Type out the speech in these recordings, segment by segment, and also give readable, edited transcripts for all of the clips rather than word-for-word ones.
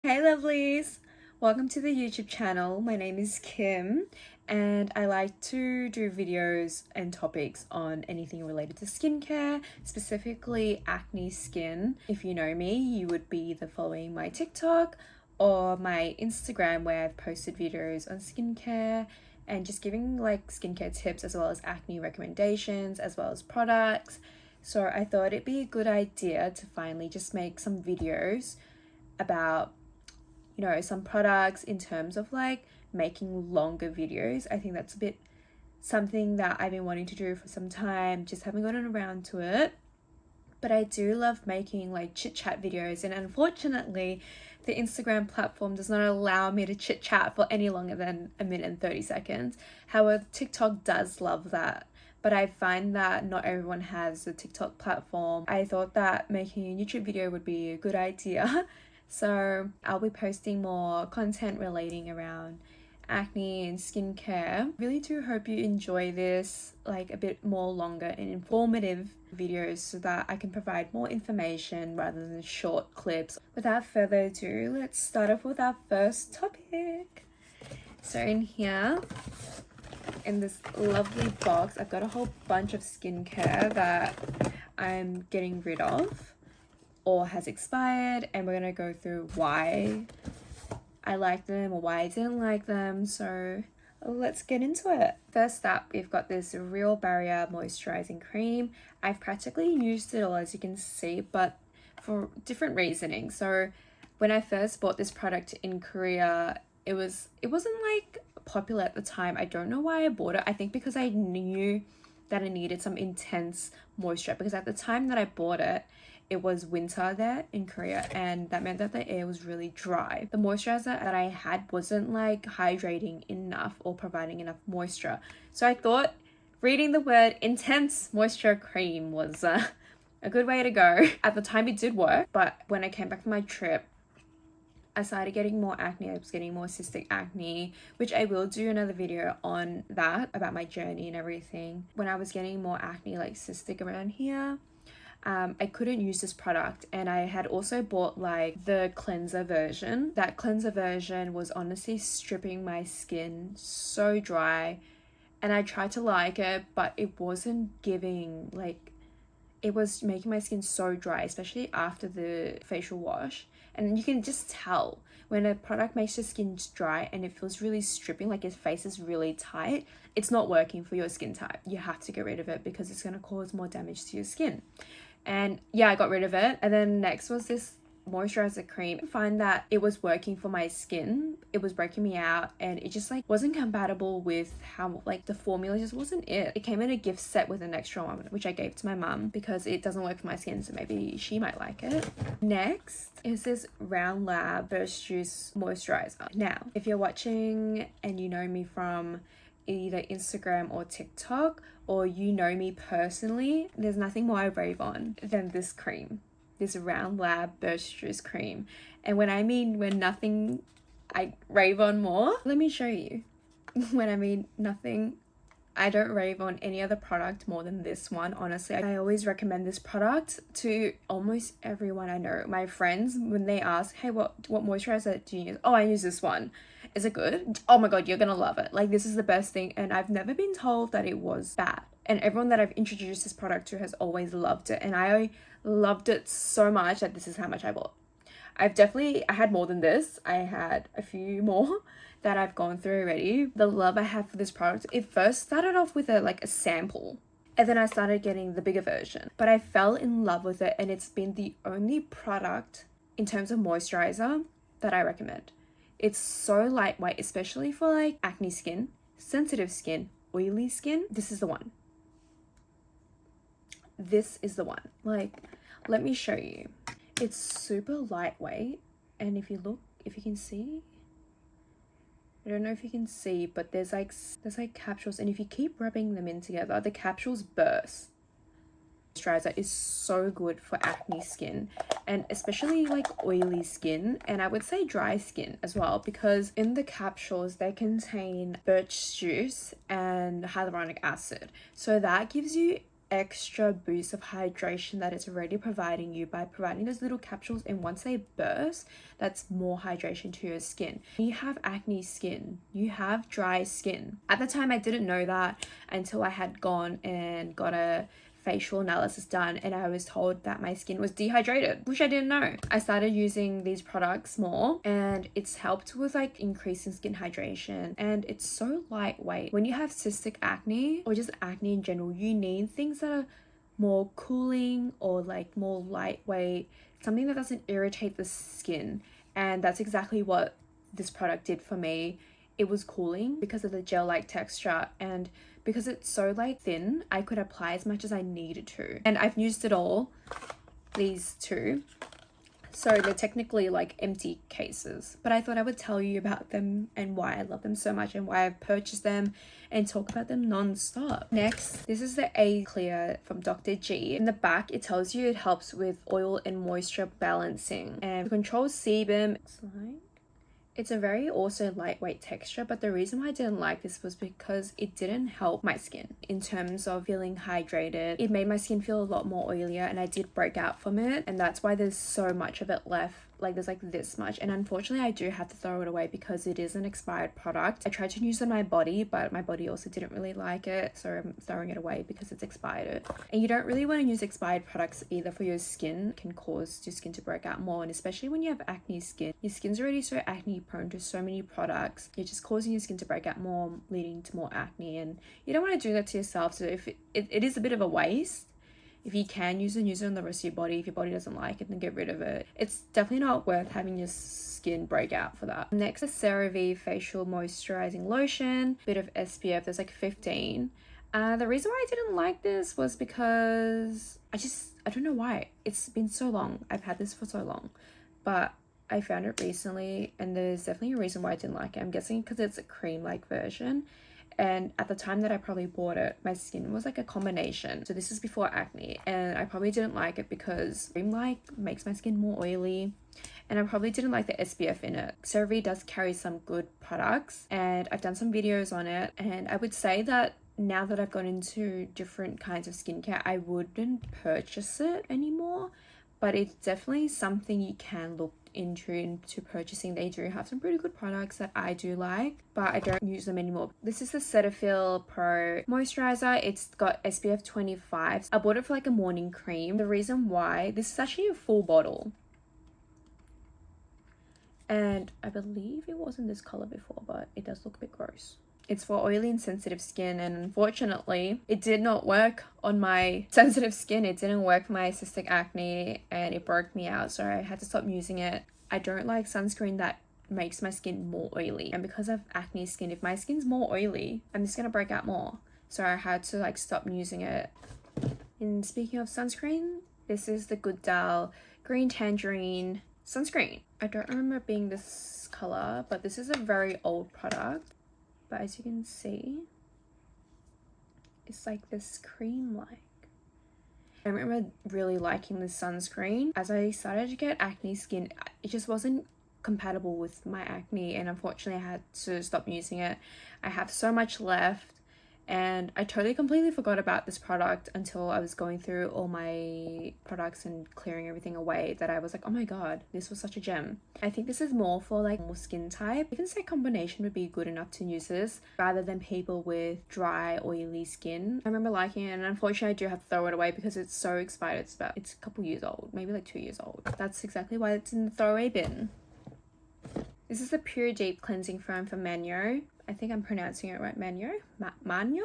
Hey lovelies! Welcome to the YouTube channel. My name is Kim and I like to do videos and topics on anything related to skincare, specifically acne skin. If you know me, you would be either following my TikTok or my Instagram where I've posted videos on skincare and just giving like skincare tips as well as acne recommendations as well as products. So I thought it'd be a good idea to finally just make some videos about some products in terms of like making longer videos. I think that's a bit something that I've been wanting to do for some time, just haven't gotten around to it. But I do love making like chit chat videos, and unfortunately the Instagram platform does not allow me to chit chat for any longer than a minute and 30 seconds. However, TikTok does love that. But I find that not everyone has the TikTok platform. I thought that making a YouTube video would be a good idea. So I'll be posting more content relating around acne and skincare. Really do hope you enjoy this, like a bit more longer and informative videos so that I can provide more information rather than short clips. Without further ado, let's start off with our first topic. So in here, in this lovely box, I've got a whole bunch of skincare that I'm getting rid of or has expired, and we're gonna go through why I like them or why I didn't like them. So let's get into it. First up, we've got this Real Barrier Moisturising Cream. I've practically used it all, as you can see, but for different reasoning. So when I first bought this product in Korea, it wasn't like popular at the time. I don't know why I bought it. I think because I knew that I needed some intense moisture, because at the time that I bought it, it was winter there in Korea, and that meant that the air was really dry. The moisturizer that I had wasn't like hydrating enough or providing enough moisture. So I thought reading the word intense moisture cream was a good way to go. At the time it did work, but when I came back from my trip, I started getting more acne. I was getting more cystic acne, which I will do another video on that, about my journey and everything. When I was getting more acne, like cystic around here, I couldn't use this product, and I had also bought like the cleanser version. That cleanser version was honestly stripping my skin so dry, and I tried to like it, but it wasn't giving, like, it was making my skin so dry, especially after the facial wash. And you can just tell when a product makes your skin dry and it feels really stripping, like your face is really tight, it's not working for your skin type. You have to get rid of it because it's going to cause more damage to your skin. And yeah, I got rid of it. And then next was this moisturizer cream. I find that it was working for my skin. It was breaking me out, and it just like wasn't compatible with how, like, the formula just wasn't it. It came in a gift set with an extra one, which I gave to my mum because it doesn't work for my skin, so maybe she might like it. Next is this Round Lab Birch Juice moisturizer. Now, if you're watching and you know me from either Instagram or TikTok, or you know me personally, there's nothing more I rave on than this cream, this Round Lab Birch Juice cream. And when I mean when nothing I rave on more, let me show you. When I mean nothing, I don't rave on any other product more than this one. Honestly, I always recommend this product to almost everyone I know. My friends, when they ask, hey, what moisturizer do you use? Oh, I use this one. Is it good? Oh my god, you're gonna love it. Like, this is the best thing. And I've never been told that it was bad. And everyone that I've introduced this product to has always loved it. And I loved it so much that this is how much I bought. I had more than this. I had a few more that I've gone through already. The love I have for this product, it first started off with a sample, and then I started getting the bigger version, but I fell in love with it, and it's been the only product in terms of moisturizer that I recommend. It's so lightweight, especially for like acne skin, sensitive skin, oily skin. This is the one. This is the one. Like, let me show you. It's super lightweight, and if you can see, I don't know if you can see, but there's like capsules, and if you keep rubbing them in together, the capsules burst. Moisturizer is so good for acne skin, and especially like oily skin, and I would say dry skin as well, because in the capsules they contain birch juice and hyaluronic acid, so that gives you extra boost of hydration that it's already providing you by providing those little capsules, and once they burst, that's more hydration to your skin. You have acne skin, you have dry skin. At the time I didn't know that until I had gone and got a facial analysis done, and I was told that my skin was dehydrated, which I didn't know. I started using these products more, and it's helped with like increasing skin hydration, and it's so lightweight. When you have cystic acne or just acne in general, you need things that are more cooling or like more lightweight, something that doesn't irritate the skin, and that's exactly what this product did for me. It was cooling because of the gel-like texture, and because it's so like thin, I could apply as much as I needed to. And I've used it all, these two. So they're technically like empty cases, but I thought I would tell you about them and why I love them so much and why I've purchased them, and talk about them non-stop. Next, this is the Clear from Dr.G. In the back, it tells you it helps with oil and moisture balancing and controls sebum. It's a very also lightweight texture, but the reason why I didn't like this was because it didn't help my skin in terms of feeling hydrated. It made my skin feel a lot more oilier, and I did break out from it, and that's why there's so much of it left. Like there's like this much, and unfortunately I do have to throw it away because it is an expired product. I tried to use it on my body, but my body also didn't really like it, so I'm throwing it away because it's expired. And you don't really want to use expired products either for your skin. It can cause your skin to break out more, and especially when you have acne skin, your skin's already so acne prone to so many products, you're just causing your skin to break out more, leading to more acne, and you don't want to do that to yourself. So if it is a bit of a waste. If you can use it on the rest of your body. If your body doesn't like it, then get rid of it. It's definitely not worth having your skin break out for that. Next is CeraVe Facial Moisturising Lotion. Bit of SPF, there's like 15. The reason why I didn't like this was because I don't know why. It's been so long. I've had this for so long. But I found it recently, and there's definitely a reason why I didn't like it. I'm guessing because it's a cream-like version. And at the time that I probably bought it, my skin was like a combination. So this is before acne, and I probably didn't like it because cream-like makes my skin more oily, and I probably didn't like the SPF in it. CeraVe does carry some good products, and I've done some videos on it, and I would say that now that I've gone into different kinds of skincare, I wouldn't purchase it anymore, but it's definitely something you can look into purchasing. They do have some pretty good products that I do like, but I don't use them anymore. This is the Cetaphil Pro Moisturiser. It's got SPF 25. I bought it for like a morning cream. The reason why, this is actually a full bottle, and I believe it wasn't this color before, but it does look a bit gross. It's for oily and sensitive skin, and unfortunately it did not work on my sensitive skin. It didn't work for my cystic acne, and it broke me out, so I had to stop using it. I don't like sunscreen that makes my skin more oily, and because of acne skin, if my skin's more oily, I'm just gonna break out more, so I had to like stop using it. And speaking of sunscreen, this is the Goodal Green Tangerine Sunscreen. I don't remember it being this color, but this is a very old product. But as you can see, it's like this cream-like. I remember really liking this sunscreen. As I started to get acne skin, it just wasn't compatible with my acne, and unfortunately I had to stop using it. I have so much left, and I totally completely forgot about this product until I was going through all my products and clearing everything away, that I was like, oh my god, this was such a gem. I think this is more for like more skin type. You can say combination would be good enough to use this rather than people with dry, oily skin. I remember liking it, and unfortunately I do have to throw it away because it's so expired. It's a couple years old, maybe like 2 years old. That's exactly why it's in the throwaway bin. This is the Pure Deep Cleansing Foam from Manyo. I think I'm pronouncing it right, Manyo? Manyo?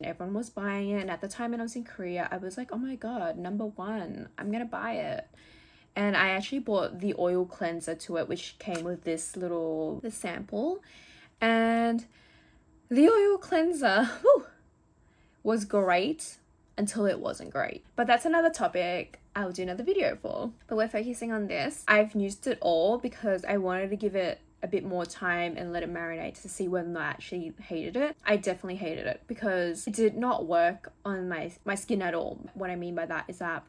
Everyone was buying it, and at the time when I was in Korea, I was like, oh my god, #1, I'm gonna buy it. And I actually bought the oil cleanser to it, which came with this sample. And the oil cleanser was great until it wasn't great. But that's another topic I'll do another video for. But we're focusing on this. I've used it all because I wanted to give it a bit more time and let it marinate to see whether I actually hated it. I definitely hated it because it did not work on my skin at all. What I mean by that is that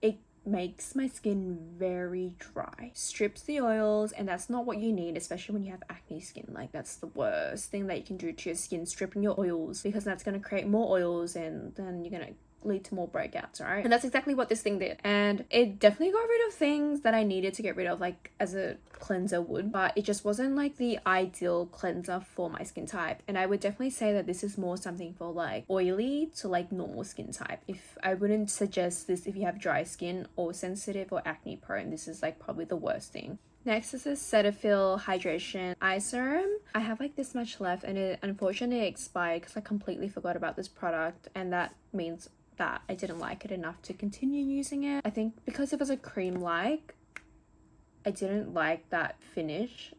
it makes my skin very dry, strips the oils, and that's not what you need, especially when you have acne skin. Like, that's the worst thing that you can do to your skin, stripping your oils, because that's going to create more oils, and then you're going to lead to more breakouts, right? And that's exactly what this thing did. And it definitely got rid of things that I needed to get rid of, like as a cleanser would, but it just wasn't like the ideal cleanser for my skin type. And I would definitely say that this is more something for like oily to like normal skin type. If I wouldn't suggest this if you have dry skin or sensitive or acne prone, this is like probably the worst thing. Next is this Cetaphil Hydration Eye Serum. I have like this much left and it unfortunately expired because I completely forgot about this product, and that means that I didn't like it enough to continue using it. I think because it was a cream-like, I didn't like that finish.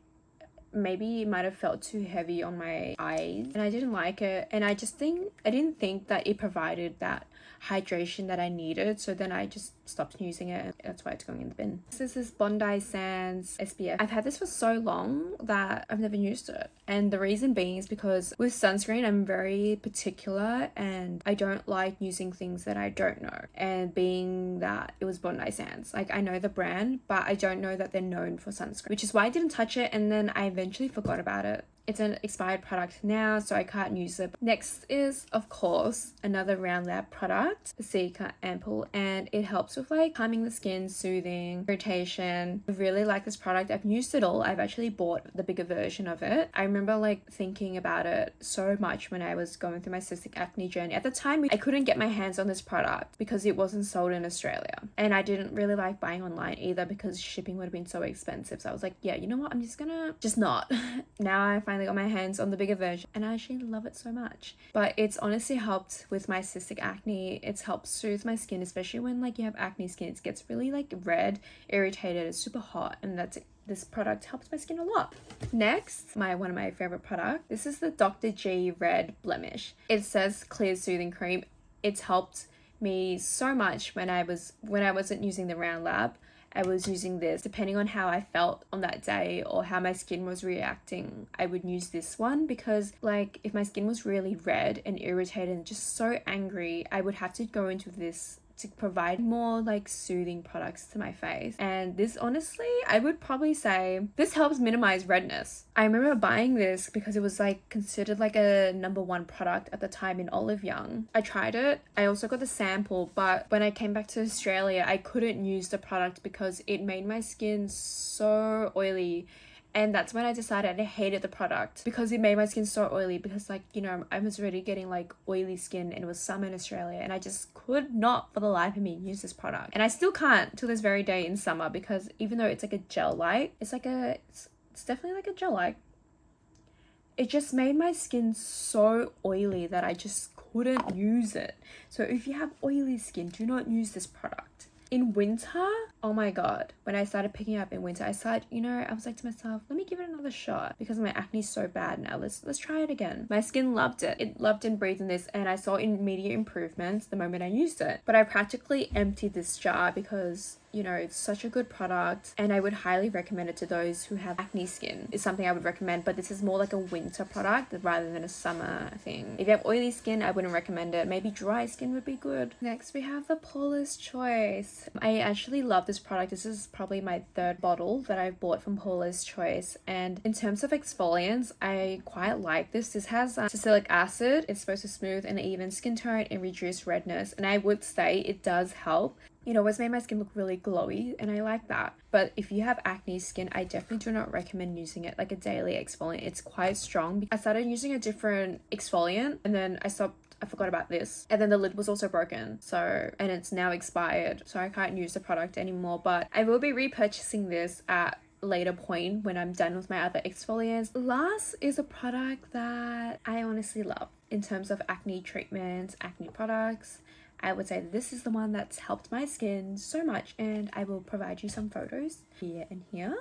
Maybe it might have felt too heavy on my eyes and I didn't like it, and I didn't think that it provided that hydration that I needed, so then I just stopped using it. That's why it's going in the bin. This is this Bondi Sands SPF. I've had this for so long that I've never used it, and the reason being is because with sunscreen I'm very particular and I don't like using things that I don't know, and being that it was Bondi Sands, like I know the brand but I don't know that they're known for sunscreen, which is why I didn't touch it, and then I eventually forgot about it. It's an expired product now, so I can't use it. Next is, of course, another Round Lab product, the Cica Ampoule, and it helps with like calming the skin, soothing, irritation. I really like this product. I've used it all. I've actually bought the bigger version of it. I remember like thinking about it so much when I was going through my cystic acne journey. At the time, I couldn't get my hands on this product because it wasn't sold in Australia, and I didn't really like buying online either because shipping would have been so expensive. So I was like, yeah, you know what? I'm just gonna not. Now I finally got my hands on the bigger version and I actually love it so much. But it's honestly helped with my cystic acne. It's helped soothe my skin, especially when like you have acne skin. It gets really like red, irritated, it's super hot, and this product helps my skin a lot. Next, one of my favorite products. This is the Dr.G R.E.D Blemish. It says clear soothing cream. It's helped me so much when I wasn't using the Round Lab. I was using this depending on how I felt on that day or how my skin was reacting. I would use this one because like if my skin was really red and irritated and just so angry, I would have to go into this to provide more like soothing products to my face. And this, honestly, I would probably say this helps minimize redness. I remember buying this because it was like considered like a #1 product at the time in Oliveyoung. I tried it. I also got the sample, but when I came back to Australia, I couldn't use the product because it made my skin so oily. And that's when I decided I hated the product because it made my skin so oily, because like, you know, I was already getting like oily skin and it was summer in Australia and I just could not for the life of me use this product. And I still can't till this very day in summer, because even though it's like a gel-like, it's definitely like a gel-like. It just made my skin so oily that I just couldn't use it. So if you have oily skin, do not use this product. In winter, oh my god, when I started picking up in winter, I was like to myself, let me give it another shot because my acne is so bad now. Let's try it again. My skin loved it. It loved and breathed in this, and I saw immediate improvements the moment I used it. But I practically emptied this jar because, you know, it's such a good product and I would highly recommend it to those who have acne skin. It's something I would recommend, but this is more like a winter product rather than a summer thing. If you have oily skin, I wouldn't recommend it. Maybe dry skin would be good. Next, we have the Paula's Choice. I actually love this product. This is probably my 3rd bottle that I've bought from Paula's Choice. And in terms of exfoliants, I quite like this. This has salicylic acid. It's supposed to smooth and even skin tone and reduce redness. And I would say it does help. It always made my skin look really glowy and I like that. But if you have acne skin, I definitely do not recommend using it like a daily exfoliant. It's quite strong. I started using a different exfoliant and then I forgot about this, and then the lid was also broken, and it's now expired, so I can't use the product anymore. But I will be repurchasing this at a later point when I'm done with my other exfoliants. Last is a product that I honestly love in terms of acne treatments, acne products. I would say this is the one that's helped my skin so much, and I will provide you some photos here and here.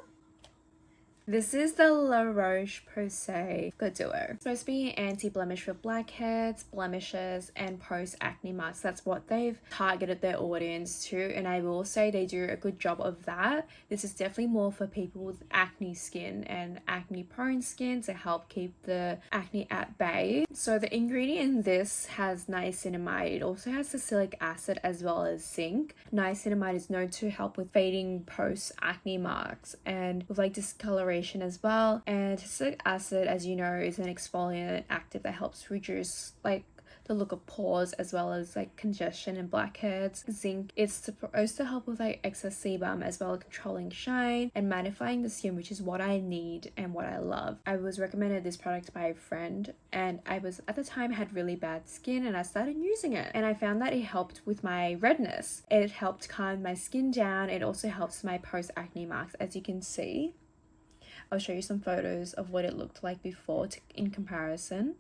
This is the Roche-Posay Goodal. It's supposed to be anti-blemish for blackheads, blemishes, and post-acne marks. That's what they've targeted their audience to, and I will say they do a good job of that. This is definitely more for people with acne skin and acne-prone skin to help keep the acne at bay. So the ingredient in this has niacinamide. It also has salicylic acid as well as zinc. Niacinamide is known to help with fading post-acne marks and with like discoloration as well. And salicylic acid, as you know, is an exfoliant active that helps reduce like the look of pores as well as like congestion and blackheads. Zinc is supposed to help with like excess sebum as well as controlling shine and mattifying the skin, which is what I need and what I love. I was recommended this product by a friend, and I was at the time had really bad skin, and I started using it, and I found that it helped with my redness. It helped calm my skin down. It also helps my post acne marks, as you can see. I'll show you some photos of what it looked like before in comparison.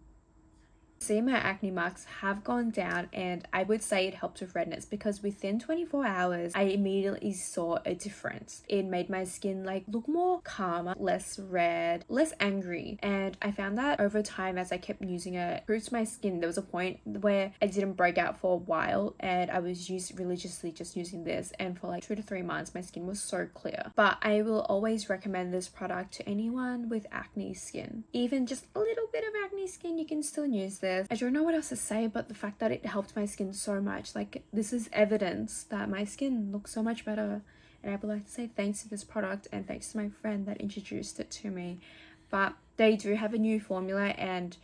See, my acne marks have gone down, and I would say it helped with redness because within 24 hours I immediately saw a difference. It made my skin like look more calmer, less red, less angry, and I found that over time as I kept using it improved my skin. There was a point where I didn't break out for a while, and I was religiously just using this, and for like 2 to 3 months my skin was so clear. But I will always recommend this product to anyone with acne skin. Even just a little bit of acne skin, you can still use this. I don't know what else to say, but the fact that it helped my skin so much, like this is evidence that my skin looks so much better. And I would like to say thanks to this product and thanks to my friend that introduced it to me. But they do have a new formula, and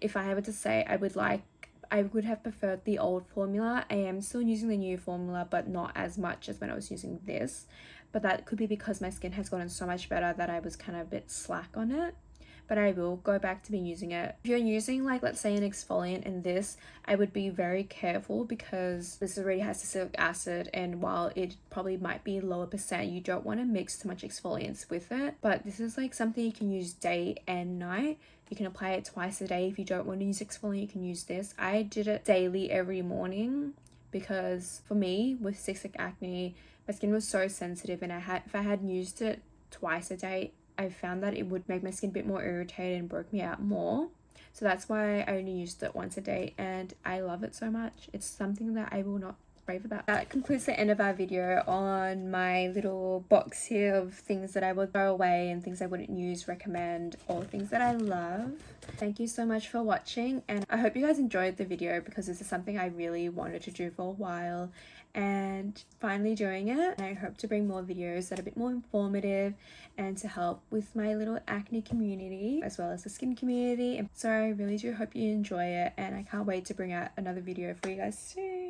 if I had to say, I would have preferred the old formula. I am still using the new formula, but not as much as when I was using this. But that could be because my skin has gotten so much better that I was kind of a bit slack on it. But I will go back to be using it. If you're using like, let's say, an exfoliant in this, I would be very careful because this already has salicylic acid, and while it probably might be lower percent, you don't want to mix too much exfoliants with it. But this is like something you can use day and night. You can apply it twice a day. If you don't want to use exfoliant, you can use this. I did it daily every morning because for me with cystic acne, my skin was so sensitive, and if I had used it twice a day, I found that it would make my skin a bit more irritated and broke me out more. So that's why I only used it once a day, and I love it so much. It's something that I will not rave about. That concludes the end of our video on my little box here of things that I would throw away and things I wouldn't use, recommend, or things that I love. Thank you so much for watching, and I hope you guys enjoyed the video because this is something I really wanted to do for a while and finally doing it. I hope to bring more videos that are a bit more informative and to help with my little acne community as well as the skin community. So I really do hope you enjoy it, and I can't wait to bring out another video for you guys soon.